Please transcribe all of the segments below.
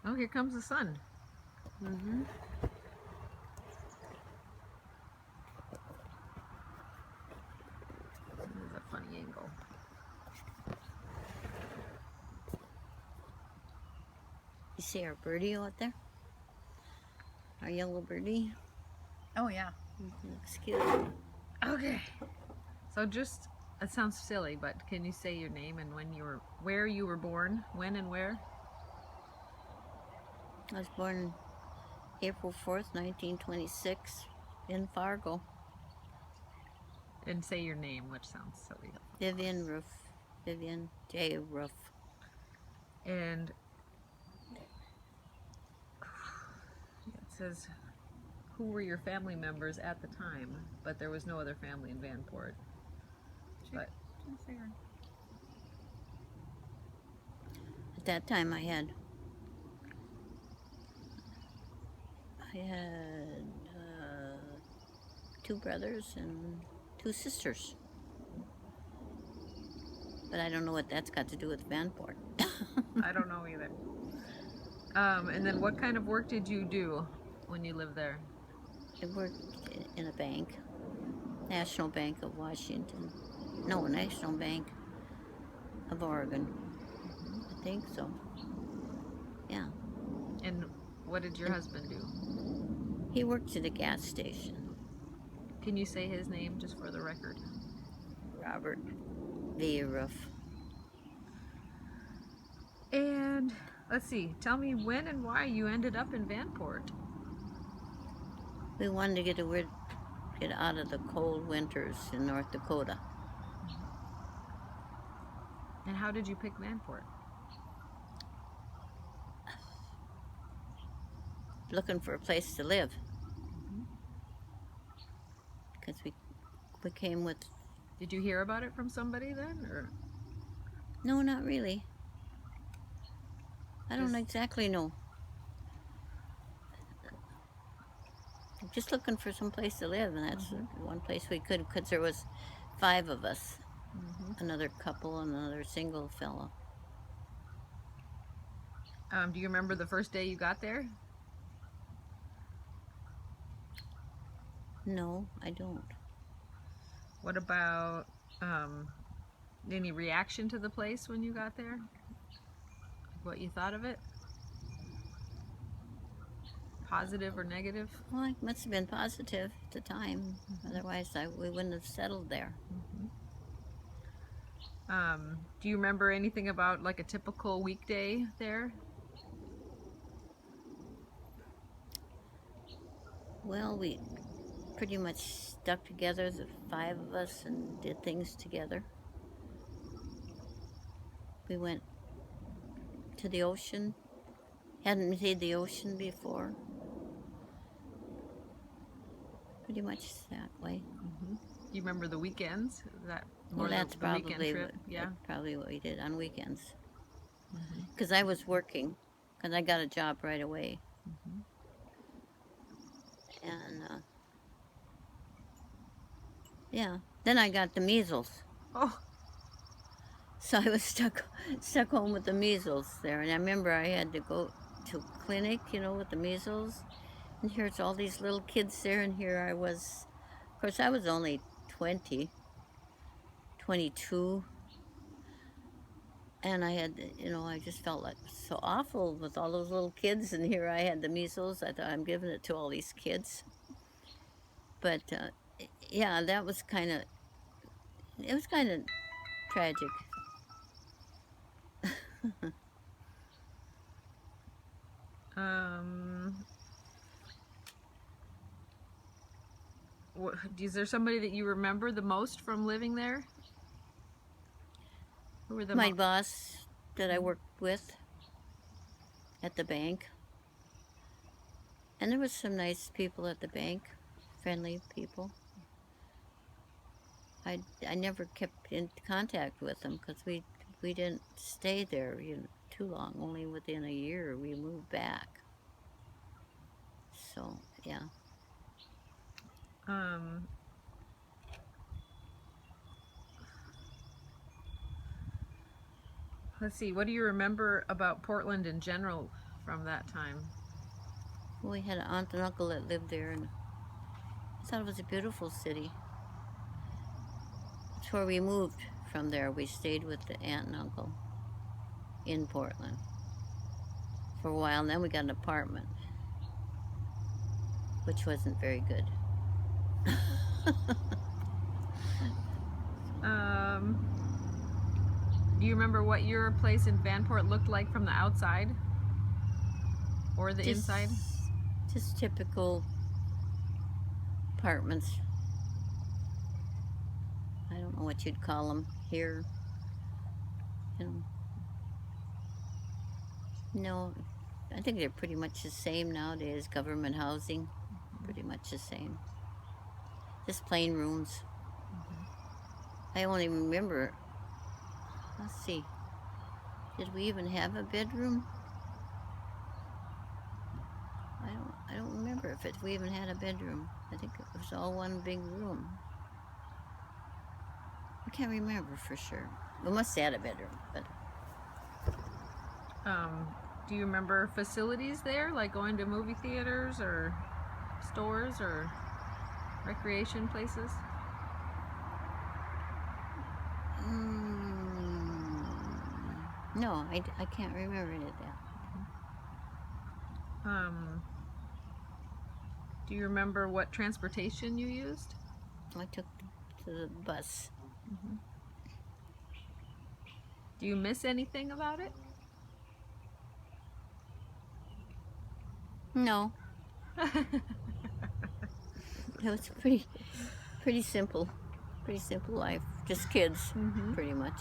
Oh, here comes the sun. Mm-hmm. This is a funny angle. You see our birdie out there? Our yellow birdie? Oh, yeah. Looks cute. Okay. So just, it sounds silly, but can you say your name and where you were born? When and where? I was born April 4th, 1926 in Fargo. And say your name, which sounds silly. Vivian Roof. Vivian J. Roof. And it says, who were your family members at the time? But there was no other family in Vanport. But At that time I had two brothers and two sisters. But I don't know what that's got to do with Vanport. I don't know either. And then what kind of work did you do when you lived there? I worked in a bank, National Bank of Washington. No, National Bank of Oregon. I think so. Yeah. And what did your husband do? He worked at a gas station. Can you say his name just for the record? Robert V. Roof. And let's see, tell me when and why you ended up in Vanport. We wanted to get out of the cold winters in North Dakota. And how did you pick Vanport? Looking for a place to live. Because we came with... Did you hear about it from somebody then, or? No, not really. I don't exactly know. Just looking for some place to live, and that's one place we could, because there was 5 of us. Another couple and another single fellow. Do you remember the first day you got there? No, I don't. What about any reaction to the place when you got there? What you thought of it? Positive or negative? Well, it must have been positive at the time. Otherwise, we wouldn't have settled there. Do you remember anything about like a typical weekday there? Well, we pretty much stuck together, the 5 of us, and did things together. We went to the ocean. Hadn't seen the ocean before. Pretty much that way. Do you remember the weekends? Is that more Well, that's the probably weekend trip? Yeah. Probably what we did on weekends. Because I was working, because I got a job right away. And yeah, then I got the measles. Oh. So I was stuck home with the measles there. And I remember I had to go to a clinic, with the measles. And here's all these little kids there, and here I was. Of course, I was only 20, 22. And I had, I just felt like so awful with all those little kids. And here I had the measles. I thought, I'm giving it to all these kids. But, yeah, that was it was kind of tragic. Is there somebody that you remember the most from living there? Who were the My boss that I worked with at the bank. And there was some nice people at the bank, friendly people. I never kept in contact with them because we didn't stay there too long. Only within a year we moved back. So, yeah. Let's see, what do you remember about Portland in general from that time? We had an aunt and uncle that lived there, and I thought it was a beautiful city. That's where we moved from there. We stayed with the aunt and uncle in Portland for a while, and then we got an apartment, which wasn't very good. Do you remember what your place in Vanport looked like from the outside or the inside? Just typical apartments. I don't know what you'd call them here. You know. No, I think they're pretty much the same nowadays. Government housing, pretty much the same. Just plain rooms. I only remember. Let's see. Did we even have a bedroom? I don't remember if we even had a bedroom. I think it was all one big room. I can't remember for sure. We must have had a bedroom, but do you remember facilities there, like going to movie theaters or stores or recreation places? No, I can't remember any of that. Do you remember what transportation you used? I took to the bus. Do you miss anything about it? No. It was pretty simple. Pretty simple life. Just kids, pretty much.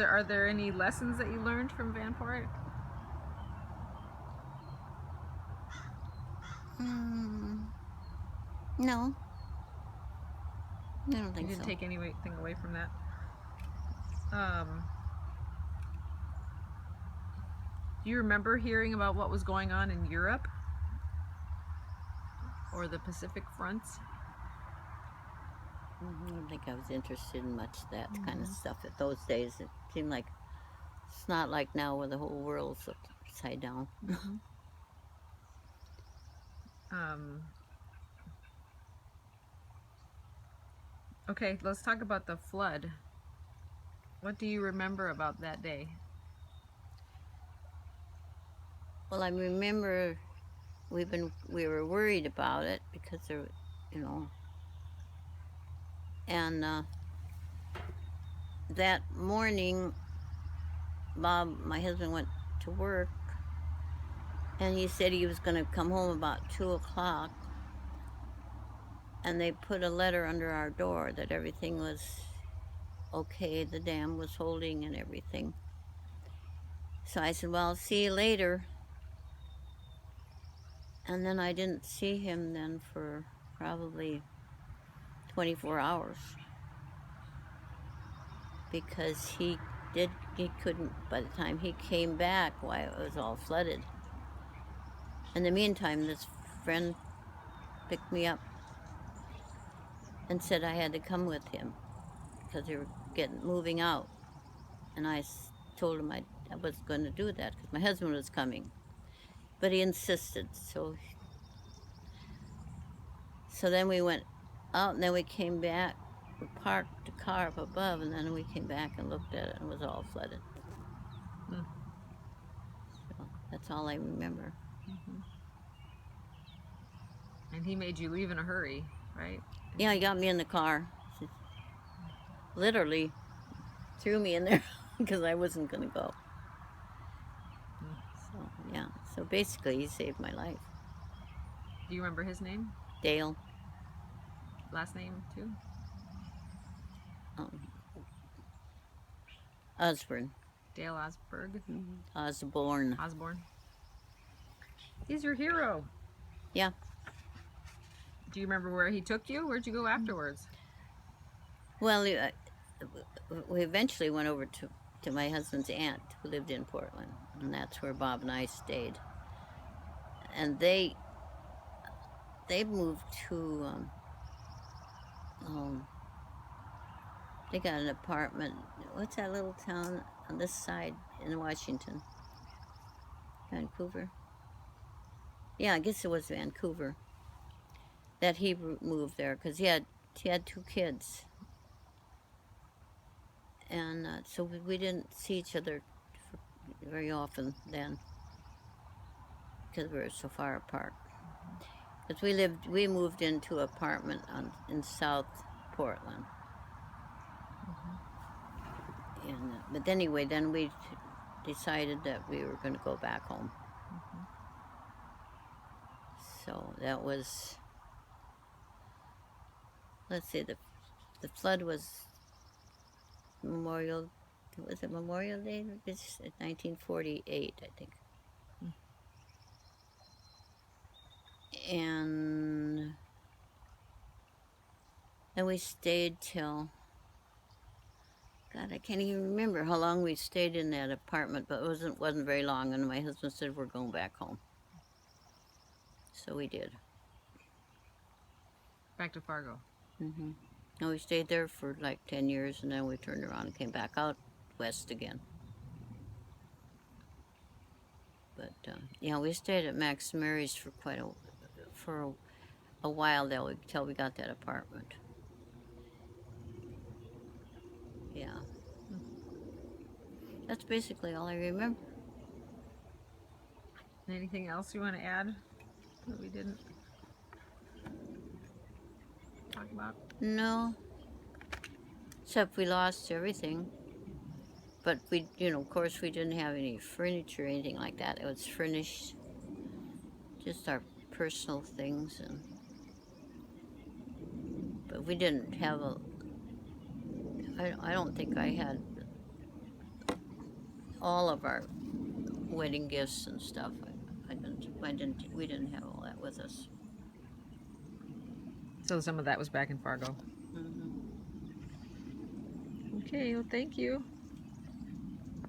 Are there any lessons that you learned from Vanport? No. I don't think so. You didn't take anything away from that? Do you remember hearing about what was going on in Europe? Or the Pacific fronts? I don't think I was interested in much of that kind of stuff at those days. It seemed like it's not like now where the whole world's upside down. Okay, let's talk about the flood. What do you remember about that day? Well, I remember we were worried about it because there, and that morning, Bob, my husband, went to work, and he said he was going to come home about 2 o'clock, and they put a letter under our door that everything was okay, the dam was holding and everything. So I said, well, I'll see you later. And then I didn't see him then for probably 24 hours because he couldn't, by the time he came back, why, it was all flooded. In the meantime, this friend picked me up and said I had to come with him because they were moving out. And I told him I wasn't going to do that because my husband was coming. But he insisted, so then we went out, and then we came back. We parked the car up above, and then we came back and looked at it, and it was all flooded. So that's all I remember. And he made you leave in a hurry, right? Yeah, he got me in the car. Literally threw me in there because I wasn't going to go. So, yeah. So basically, he saved my life. Do you remember his name? Dale. Last name, too? Osborne. Dale Osberg? Osborne. He's your hero. Yeah. Do you remember where he took you? Where'd you go afterwards? Well, we eventually went over to my husband's aunt who lived in Portland, and that's where Bob and I stayed. And they moved to they got an apartment. What's that little town on this side in Washington? Vancouver. Yeah, I guess it was Vancouver that he moved there because he had 2 kids, and so we didn't see each other very often then because we were so far apart. Because we moved into an apartment in South Portland, and but anyway, then we decided that we were going to go back home. So that was, let's see, the flood was Memorial Day? It's 1948, I think. And then we stayed till, God, I can't even remember how long we stayed in that apartment, but it wasn't very long. And my husband said we're going back home, so we did. Back to Fargo. And we stayed there for like 10 years, and then we turned around and came back out west again. But yeah, we stayed at Max Mary's for a while there till we got that apartment. Yeah, that's basically all I remember. Anything else you want to add that we didn't talk about? No, except we lost everything. But we, of course, we didn't have any furniture or anything like that. It was furnished, just our personal things, but we didn't have I don't think I had all of our wedding gifts and stuff. We didn't have all that with us. So some of that was back in Fargo. Okay, well, thank you.